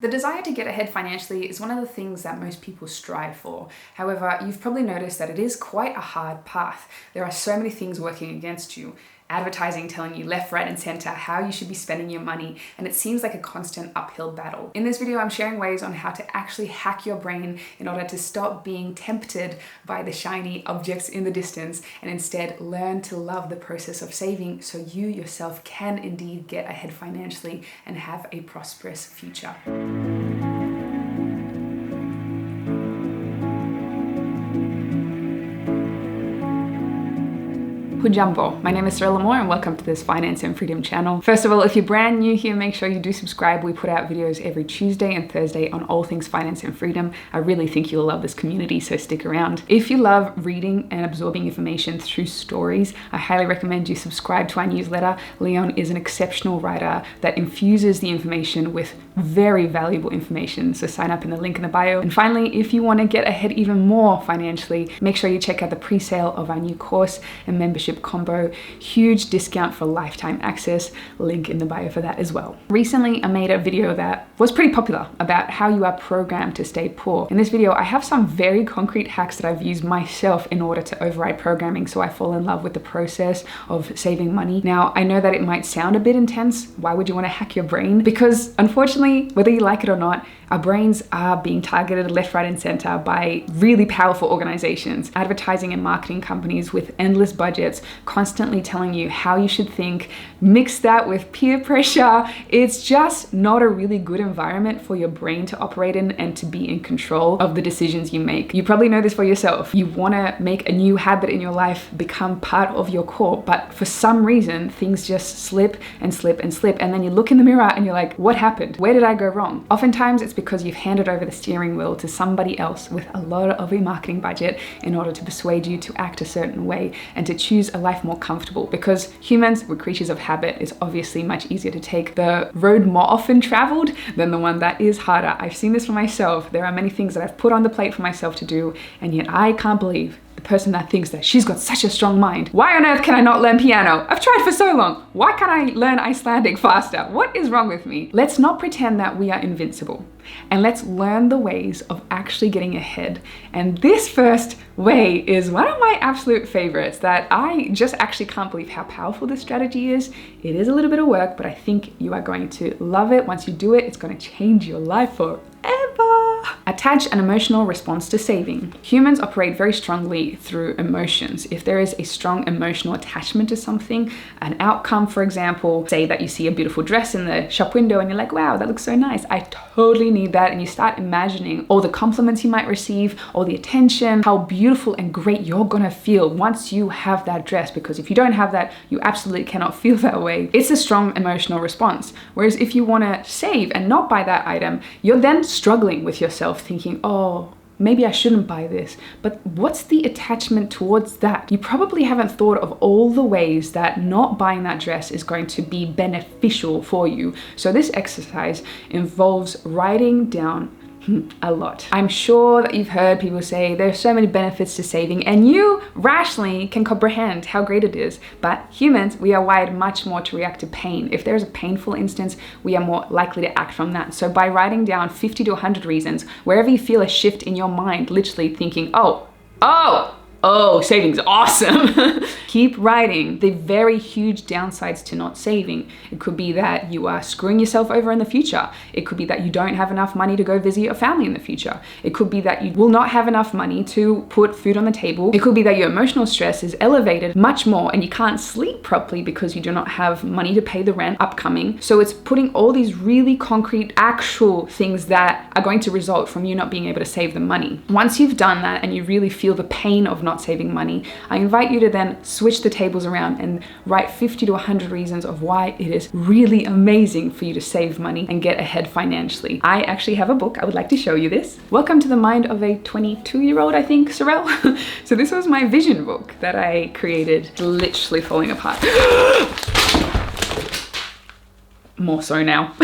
The desire to get ahead financially is one of the things that most people strive for. However, you've probably noticed that it is quite a hard path. There are so many things working against you. Advertising telling you left, right, and center how you should be spending your money, and it seems like a constant uphill battle. In this video, I'm sharing ways on how to actually hack your brain in order to stop being tempted by the shiny objects in the distance and instead learn to love the process of saving so you yourself can indeed get ahead financially and have a prosperous future. Hujambo, my name is Cyril Lamore and welcome to this Finance and Freedom channel. First of all, if you're brand new here, make sure you do subscribe. We put out videos every Tuesday and Thursday on all things finance and freedom. I really think you'll love this community, so stick around. If you love reading and absorbing information through stories, I highly recommend you subscribe to our newsletter. Leon is an exceptional writer that infuses the information with very valuable information, so sign up in the link in the bio. And finally, if you want to get ahead even more financially, make sure you check out the pre-sale of our new course and membership combo. Huge discount for lifetime access, link in the bio for that as well. Recently, I made a video that was pretty popular about how you are programmed to stay poor. In this video, I have some very concrete hacks that I've used myself in order to override programming so I fall in love with the process of saving money. Now, I know that it might sound a bit intense. Why would you want to hack your brain? Because unfortunately, whether you like it or not, our brains are being targeted left, right, and center by really powerful organizations, advertising and marketing companies with endless budgets, constantly telling you how you should think. Mix that with peer pressure. It's just not a really good environment for your brain to operate in and to be in control of the decisions you make. You probably know this for yourself. You want to make a new habit in your life become part of your core, but for some reason, things just slip and slip and slip. And then you look in the mirror and you're like, what happened? Where did I go wrong? Oftentimes, it's because you've handed over the steering wheel to somebody else with a lot of a marketing budget in order to persuade you to act a certain way and to choose a life more comfortable. Because humans, we're creatures of habit. It's obviously much easier to take the road more often traveled than the one that is harder. I've seen this for myself. There are many things that I've put on the plate for myself to do, and yet I can't believe the person that thinks that she's got such a strong mind. Why on earth can I not learn piano? I've tried for so long. Why can't I learn Icelandic faster? What is wrong with me? Let's not pretend that we are invincible, and let's learn the ways of actually getting ahead. And this first way is one of my absolute favorites that I just actually can't believe how powerful this strategy is. It is a little bit of work, but I think you are going to love it. Once you do it, it's going to change your life forever. Attach an emotional response to saving. Humans operate very strongly through emotions. If there is a strong emotional attachment to something, an outcome, for example, say that you see a beautiful dress in the shop window and you're like, wow, that looks so nice. I totally need that. And you start imagining all the compliments you might receive, all the attention, how beautiful and great you're gonna feel once you have that dress. Because if you don't have that, you absolutely cannot feel that way. It's a strong emotional response. Whereas if you wanna save and not buy that item, you're then struggling with yourself thinking, oh, maybe I shouldn't buy this, but what's the attachment towards that? You probably haven't thought of all the ways that not buying that dress is going to be beneficial for you. So this exercise involves writing down a lot. I'm sure that you've heard people say there's so many benefits to saving, and you rationally can comprehend how great it is. But humans, we are wired much more to react to pain. If there's a painful instance, we are more likely to act from that. So by writing down 50 to 100 reasons, wherever you feel a shift in your mind, literally thinking, oh, saving's awesome. Keep writing the very huge downsides to not saving. It could be that you are screwing yourself over in the future. It could be that you don't have enough money to go visit your family in the future. It could be that you will not have enough money to put food on the table. It could be that your emotional stress is elevated much more and you can't sleep properly because you do not have money to pay the rent upcoming. So it's putting all these really concrete, actual things that are going to result from you not being able to save the money. Once you've done that and you really feel the pain of not saving money, I invite you to then switch the tables around and write 50 to 100 reasons of why it is really amazing for you to save money and get ahead financially. I actually have a book. I would like to show you this. Welcome to the mind of a 22-year-old, I think, Cyril. So this was my vision book that I created, literally falling apart. More so now.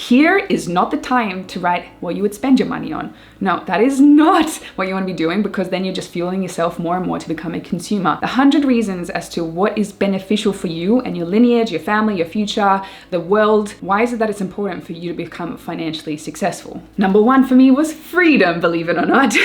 Here is not the time to write what you would spend your money on. No, that is not what you want to be doing, because then you're just fueling yourself more and more to become a consumer. The 100 reasons as to what is beneficial for you and your lineage, your family, your future, the world. Why is it that it's important for you to become financially successful? Number 1 for me was freedom, believe it or not.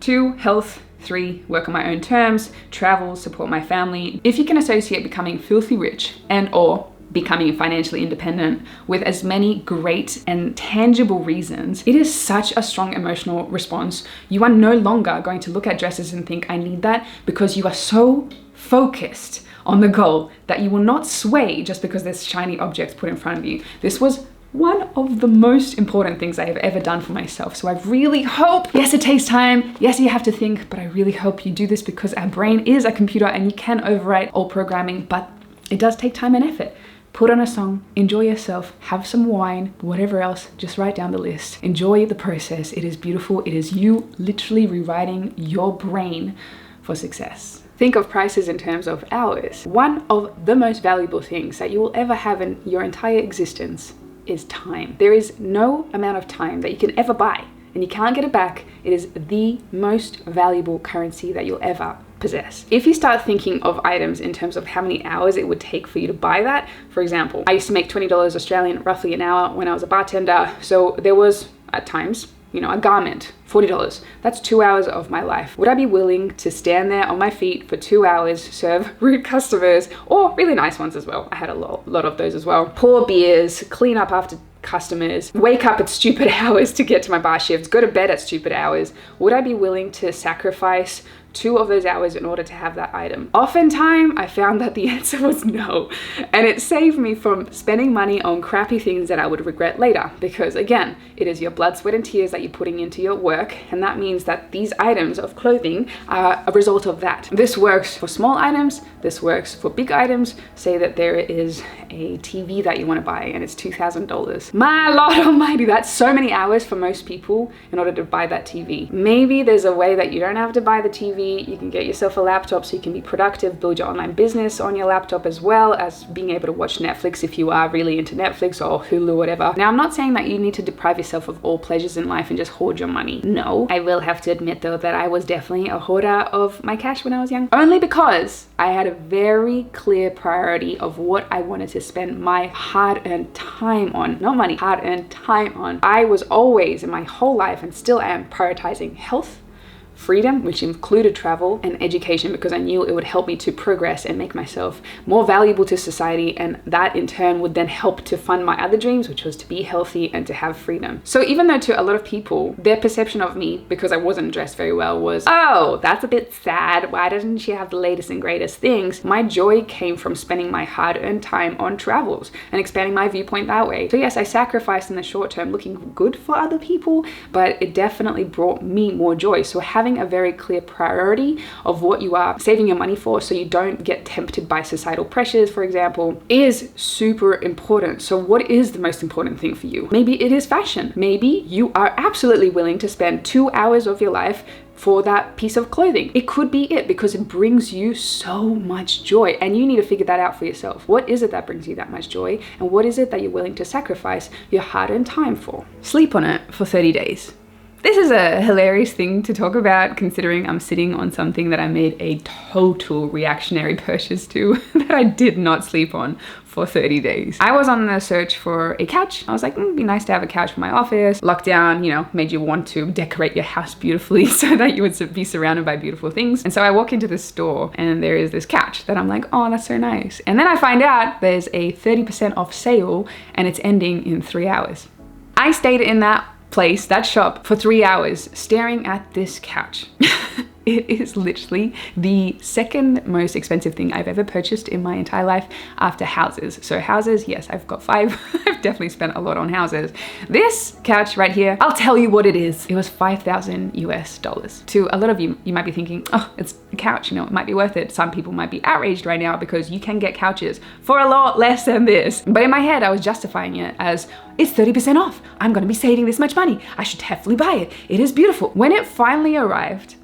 2, health. 3, work on my own terms. Travel, support my family. If you can associate becoming filthy rich and/or becoming financially independent with as many great and tangible reasons, it is such a strong emotional response. You are no longer going to look at dresses and think, I need that, because you are so focused on the goal that you will not sway just because there's shiny objects put in front of you. This was one of the most important things I have ever done for myself. So I really hope, yes, it takes time. Yes, you have to think, but I really hope you do this, because our brain is a computer and you can overwrite all programming, but it does take time and effort. Put on a song, enjoy yourself, have some wine, whatever else, just write down the list. Enjoy the process. It is beautiful. It is you literally rewriting your brain for success. Think of prices in terms of hours. One of the most valuable things that you will ever have in your entire existence is time. There is no amount of time that you can ever buy, and you can't get it back. It is the most valuable currency that you'll ever possess. If you start thinking of items in terms of how many hours it would take for you to buy that, for example, I used to make $20 Australian, roughly an hour when I was a bartender. So there was at times, a garment, $40. That's 2 hours of my life. Would I be willing to stand there on my feet for 2 hours, serve rude customers, or really nice ones as well? I had a lot of those as well. Pour beers, clean up after customers, wake up at stupid hours to get to my bar shifts, go to bed at stupid hours. Would I be willing to sacrifice 2 of those hours in order to have that item? Oftentimes, I found that the answer was no. And it saved me from spending money on crappy things that I would regret later. Because again, it is your blood, sweat, and tears that you're putting into your work. And that means that these items of clothing are a result of that. This works for small items. This works for big items. Say that there is a TV that you want to buy and it's $2,000. My Lord Almighty, that's so many hours for most people in order to buy that TV. Maybe there's a way that you don't have to buy the TV. You can get yourself a laptop so you can be productive, build your online business on your laptop, as well as being able to watch Netflix if you are really into Netflix or Hulu, whatever. Now, I'm not saying that you need to deprive yourself of all pleasures in life and just hoard your money. No, I will have to admit though that I was definitely a hoarder of my cash when I was young, only because I had a very clear priority of what I wanted to spend my hard-earned time on. Not money, hard-earned time on. I was always, in my whole life, and still am, prioritizing health, freedom, which included travel, and education, because I knew it would help me to progress and make myself more valuable to society, and that in turn would then help to fund my other dreams, which was to be healthy and to have freedom. So even though to a lot of people, their perception of me, because I wasn't dressed very well, was, oh, that's a bit sad, why doesn't she have the latest and greatest things? My joy came from spending my hard-earned time on travels and expanding my viewpoint that way. So yes, I sacrificed in the short term looking good for other people, but it definitely brought me more joy. So having a very clear priority of what you are saving your money for, so you don't get tempted by societal pressures, for example, is super important. So what is the most important thing for you? Maybe it is fashion. Maybe you are absolutely willing to spend 2 hours of your life for that piece of clothing. It could be it, because it brings you so much joy, and you need to figure that out for yourself. What is it that brings you that much joy, and what is it that you're willing to sacrifice your hard-earned time for? Sleep on it for 30 days. This is a hilarious thing to talk about, considering I'm sitting on something that I made a total reactionary purchase to that I did not sleep on for 30 days. I was on the search for a couch. I was like, it'd be nice to have a couch for my office. Lockdown, made you want to decorate your house beautifully so that you would be surrounded by beautiful things. And so I walk into the store and there is this couch that I'm like, oh, that's so nice. And then I find out there's a 30% off sale and it's ending in 3 hours. I stayed in that shop for 3 hours staring at this couch. It is literally the second most expensive thing I've ever purchased in my entire life after houses. So houses, yes, I've got 5. I've definitely spent a lot on houses. This couch right here, I'll tell you what it is. It was $5,000 US. To a lot of you, you might be thinking, oh, it's a couch, it might be worth it. Some people might be outraged right now because you can get couches for a lot less than this. But in my head, I was justifying it as, it's 30% off. I'm gonna be saving this much money. I should definitely buy it. It is beautiful. When it finally arrived,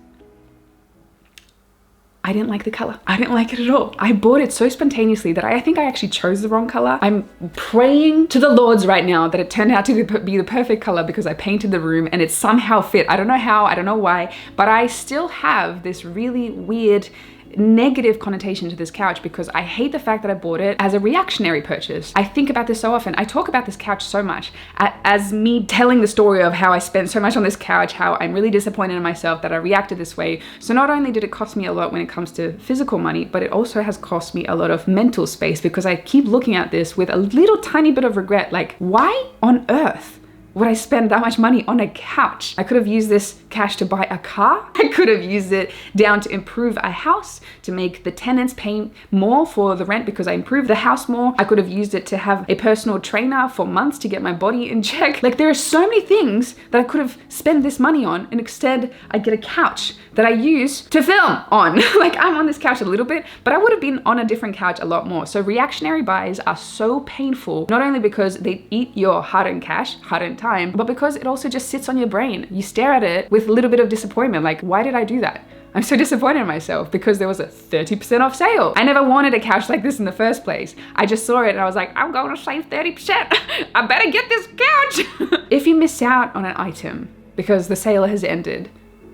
I didn't like the color. I didn't like it at all. I bought it so spontaneously that I think I actually chose the wrong color. I'm praying to the Lords right now that it turned out to be the perfect color because I painted the room and it somehow fit. I don't know how, I don't know why, but I still have this really weird negative connotation to this couch because I hate the fact that I bought it as a reactionary purchase. I think about this so often. I talk about this couch so much as me telling the story of how I spent so much on this couch, how I'm really disappointed in myself that I reacted this way. So not only did it cost me a lot when it comes to physical money, but it also has cost me a lot of mental space because I keep looking at this with a little tiny bit of regret. Like, why on earth would I spend that much money on a couch? I could have used this cash to buy a car. I could have used it down to improve a house, to make the tenants pay more for the rent because I improved the house more. I could have used it to have a personal trainer for months to get my body in check. Like, there are so many things that I could have spent this money on, and instead I get a couch that I use to film on. Like, I'm on this couch a little bit, but I would have been on a different couch a lot more. So reactionary buys are so painful, not only because they eat your hard-earned cash, hard-earned time, but because it also just sits on your brain. You stare at it with a little bit of disappointment, like, why did I do that? I'm so disappointed in myself because there was a 30% off sale. I never wanted a couch like this in the first place. I just saw it and I was like, I'm going to save 30%. I better get this couch. If you miss out on an item because the sale has ended,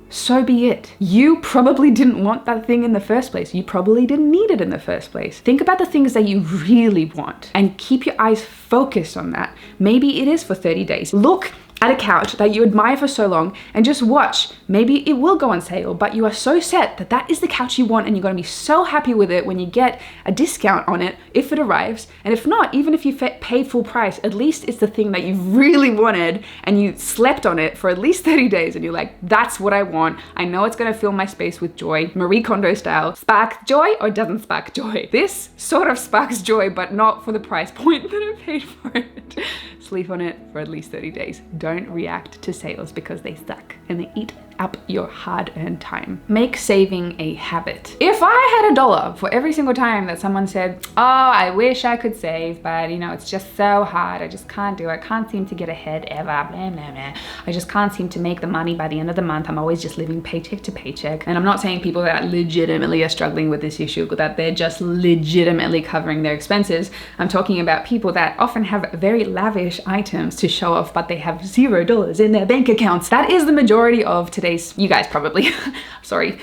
so be it. You probably didn't want that thing in the first place. You probably didn't need it in the first place. Think about the things that you really want and keep your eyes focused on that. Maybe it is for 30 days. Look at a couch that you admire for so long and just watch. Maybe it will go on sale, but you are so set that that is the couch you want and you're going to be so happy with it when you get a discount on it if it arrives. And if not, even if you pay full price, at least it's the thing that you really wanted and you slept on it for at least 30 days and you're like, that's what I want. I know it's going to fill my space with joy. Marie Kondo style. Spark joy or doesn't spark joy? This sort of sparks joy, but not for the price point that I paid for it. Sleep on it for at least 30 days. Don't react to sales because they suck and they eat up your hard-earned time. Make saving a habit. If I had $1 for every single time that someone said, oh, I wish I could save, but you know, it's just so hard. I just can't do it. I can't seem to get ahead ever, blah, blah, blah. I just can't seem to make the money by the end of the month. I'm always just living paycheck to paycheck. And I'm not saying people that legitimately are struggling with this issue, that they're just legitimately covering their expenses. I'm talking about people that often have very lavish items to show off, but they have $0 in their bank accounts. That is the majority of today's, you guys probably, sorry,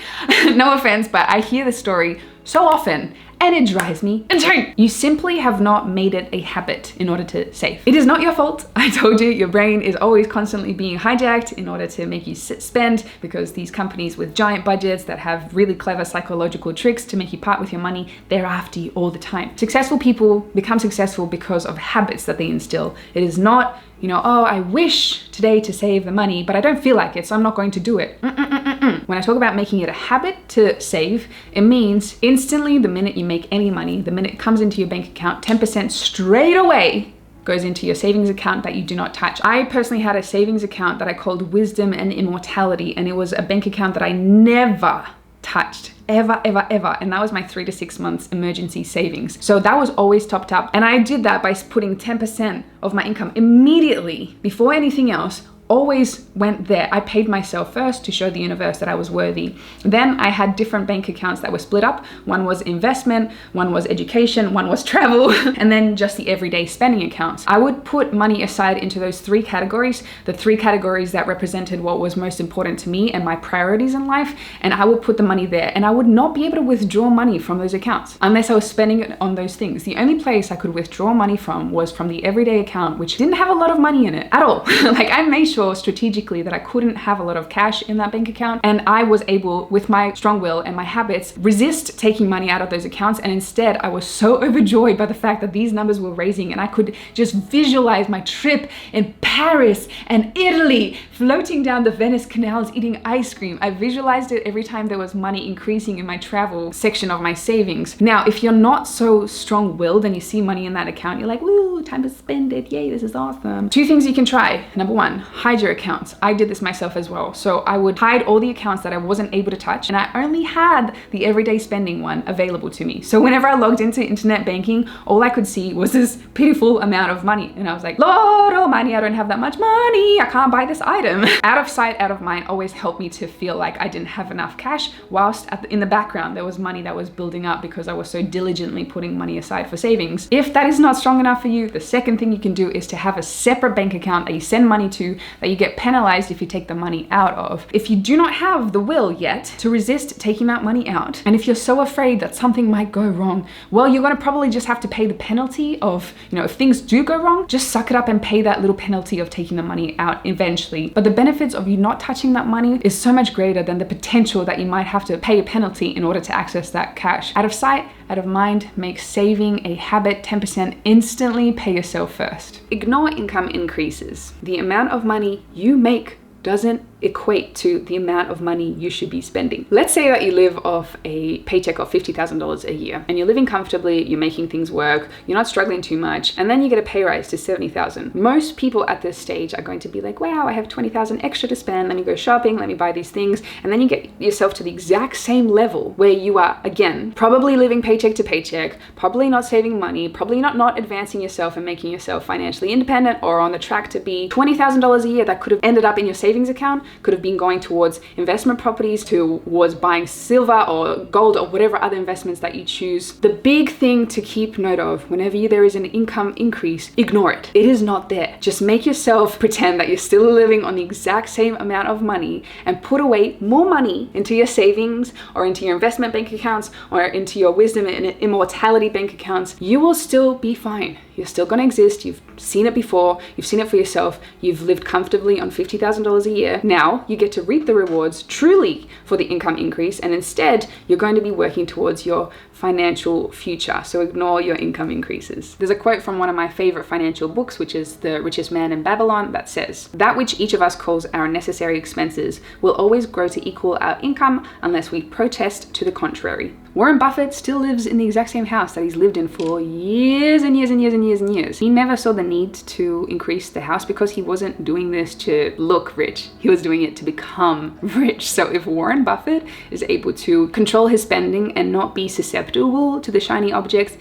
no offense, but I hear this story so often and it drives me insane. You simply have not made it a habit in order to save. It is not your fault. I told you, your brain is always constantly being hijacked in order to make you spend, because these companies with giant budgets that have really clever psychological tricks to make you part with your money, they're after you all the time. Successful people become successful because of habits that they instill. It is not, you know, oh, I wish today to save the money, but I don't feel like it, so I'm not going to do it. When I talk about making it a habit to save, it means instantly the minute you make any money, the minute it comes into your bank account, 10% straight away goes into your savings account that you do not touch. I personally had a savings account that I called Wisdom and Immortality, and it was a bank account that I never touched, ever. And that was my 3 to 6 months emergency savings. So that was always topped up. And I did that by putting 10% of my income immediately, before anything else, always went there. I paid myself first to show the universe that I was worthy. Then I had different bank accounts that were split up. One was investment, one was education, one was travel, and then just the everyday spending accounts. I would put money aside into those 3 categories, the 3 categories that represented what was most important to me and my priorities in life, and I would put the money there. And I would not be able to withdraw money from those accounts unless I was spending it on those things. The only place I could withdraw money from was from the everyday account, which didn't have a lot of money in it at all. Like, I made sure strategically that I couldn't have a lot of cash in that bank account, and I was able, with my strong will and my habits, resist taking money out of those accounts. And instead I was so overjoyed by the fact that these numbers were raising, and I could just visualize my trip in Paris and Italy, floating down the Venice canals eating ice cream. I visualized it every time there was money increasing in my travel section of my savings. Now, if you're not so strong-willed and you see money in that account, you're like, woo, time to spend it, yay, this is awesome. 2 things you can try. Number 1, hide your accounts. I did this myself as well. So I would hide all the accounts that I wasn't able to touch, and I only had the everyday spending one available to me. So whenever I logged into internet banking, all I could see was this pitiful amount of money. And I was like, Lord almighty, I don't have that much money. I can't buy this item. Out of sight, out of mind always helped me to feel like I didn't have enough cash, whilst in the background there was money that was building up because I was so diligently putting money aside for savings. If that is not strong enough for you, the second thing you can do is to have a separate bank account that you send money to, that you get penalized if you take the money out of. If you do not have the will yet to resist taking that money out, and if you're so afraid that something might go wrong, well, you're gonna probably just have to pay the penalty of, if things do go wrong, just suck it up and pay that little penalty of taking the money out eventually. But the benefits of you not touching that money is so much greater than the potential that you might have to pay a penalty in order to access that cash. Out of sight, out of mind, make saving a habit. 10% instantly. Pay yourself first. Ignore income increases. The amount of money you make doesn't equate to the amount of money you should be spending. Let's say that you live off a paycheck of $50,000 a year and you're living comfortably, you're making things work, you're not struggling too much, and then you get a pay rise to $70,000. Most people at this stage are going to be like, wow, I have $20,000 extra to spend, let me go shopping, let me buy these things, and then you get yourself to the exact same level where you are, again, probably living paycheck to paycheck, probably not saving money, probably not advancing yourself and making yourself financially independent, or on the track to be $20,000 a year that could have ended up in your savings account, could have been going towards investment properties, towards buying silver or gold or whatever other investments that you choose. The big thing to keep note of whenever there is an income increase, ignore it. It is not there. Just make yourself pretend that you're still living on the exact same amount of money and put away more money into your savings or into your investment bank accounts or into your wisdom and immortality bank accounts. You will still be fine. You're still going to exist. You've seen it before. You've seen it for yourself. You've lived comfortably on $50,000 a year. Now you get to reap the rewards truly for the income increase, and instead you're going to be working towards your financial future. So ignore your income increases. There's a quote from one of my favorite financial books, which is The Richest Man in Babylon, that says, "That which each of us calls our necessary expenses will always grow to equal our income unless we protest to the contrary." Warren Buffett still lives in the exact same house that he's lived in for years and years and years and years and years. He never saw the need to increase the house because he wasn't doing this to look rich. He was doing it to become rich. So if Warren Buffett is able to control his spending and not be susceptible to the shiny objects,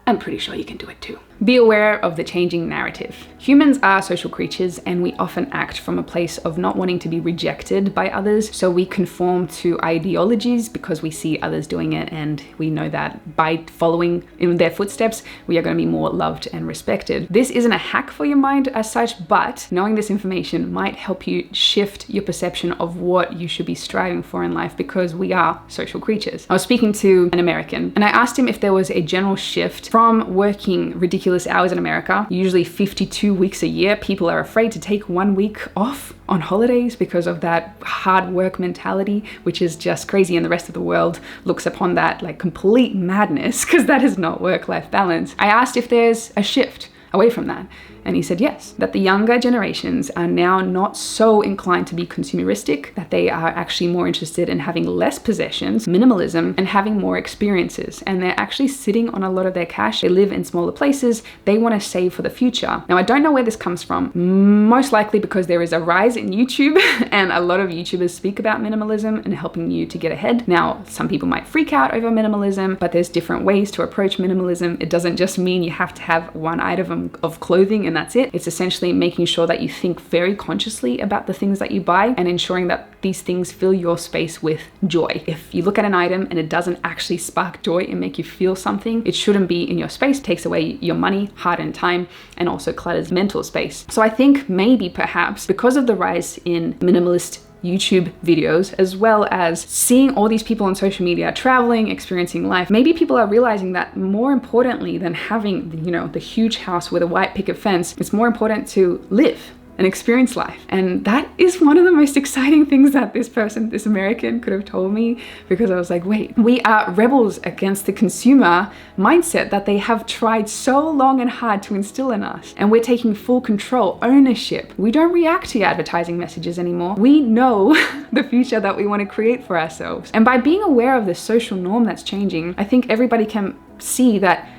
I'm pretty sure you can do it too. Be aware of the changing narrative. Humans are social creatures, and we often act from a place of not wanting to be rejected by others. So we conform to ideologies because we see others doing it, and we know that by following in their footsteps, we are going to be more loved and respected. This isn't a hack for your mind as such, but knowing this information might help you shift your perception of what you should be striving for in life, because we are social creatures. I was speaking to an American, and I asked him if there was a general shift from working ridiculous hours in America, usually 52 weeks a year. People are afraid to take 1 week off on holidays because of that hard work mentality, which is just crazy. And the rest of the world looks upon that like complete madness, because that is not work-life balance. I asked if there's a shift away from that. And he said yes, that the younger generations are now not so inclined to be consumeristic, that they are actually more interested in having less possessions, minimalism, and having more experiences. And they're actually sitting on a lot of their cash. They live in smaller places. They want to save for the future. Now, I don't know where this comes from. Most likely because there is a rise in YouTube and a lot of YouTubers speak about minimalism and helping you to get ahead. Now, some people might freak out over minimalism, but there's different ways to approach minimalism. It doesn't just mean you have to have one item of clothing and that's it. It's essentially making sure that you think very consciously about the things that you buy and ensuring that these things fill your space with joy. If you look at an item and it doesn't actually spark joy and make you feel something, it shouldn't be in your space. It takes away your money, heart, and time, and also clutters mental space. So I think maybe perhaps because of the rise in minimalist YouTube videos, as well as seeing all these people on social media traveling, experiencing life, maybe people are realizing that more importantly than having, the huge house with a white picket fence, it's more important to live and experience life. And that is one of the most exciting things that this American could have told me, because I was like, wait, we are rebels against the consumer mindset that they have tried so long and hard to instill in us. And we're taking full control, ownership. We don't react to advertising messages anymore. We know the future that we want to create for ourselves. And by being aware of the social norm that's changing, I think everybody can see that,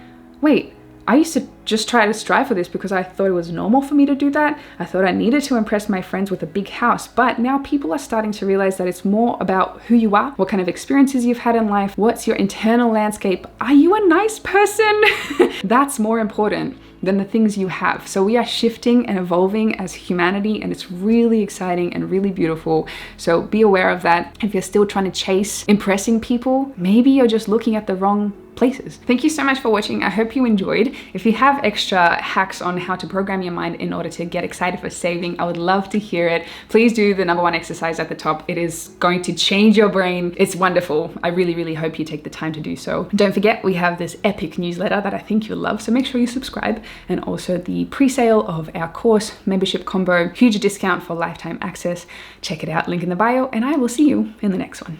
wait, I used to just try to strive for this because I thought it was normal for me to do that. I thought I needed to impress my friends with a big house. But now people are starting to realize that it's more about who you are, what kind of experiences you've had in life, what's your internal landscape. Are you a nice person? That's more important than the things you have. So we are shifting and evolving as humanity, and it's really exciting and really beautiful. So be aware of that. If you're still trying to chase impressing people, maybe you're just looking at the wrong places. Thank you so much for watching. I hope you enjoyed. If you have extra hacks on how to program your mind in order to get excited for saving, I would love to hear it. Please do the #1 exercise at the top. It is going to change your brain. It's wonderful. I really, really hope you take the time to do so. Don't forget, we have this epic newsletter that I think you'll love, so make sure you subscribe. And also the pre-sale of our course membership combo, huge discount for lifetime access. Check it out, link in the bio, and I will see you in the next one.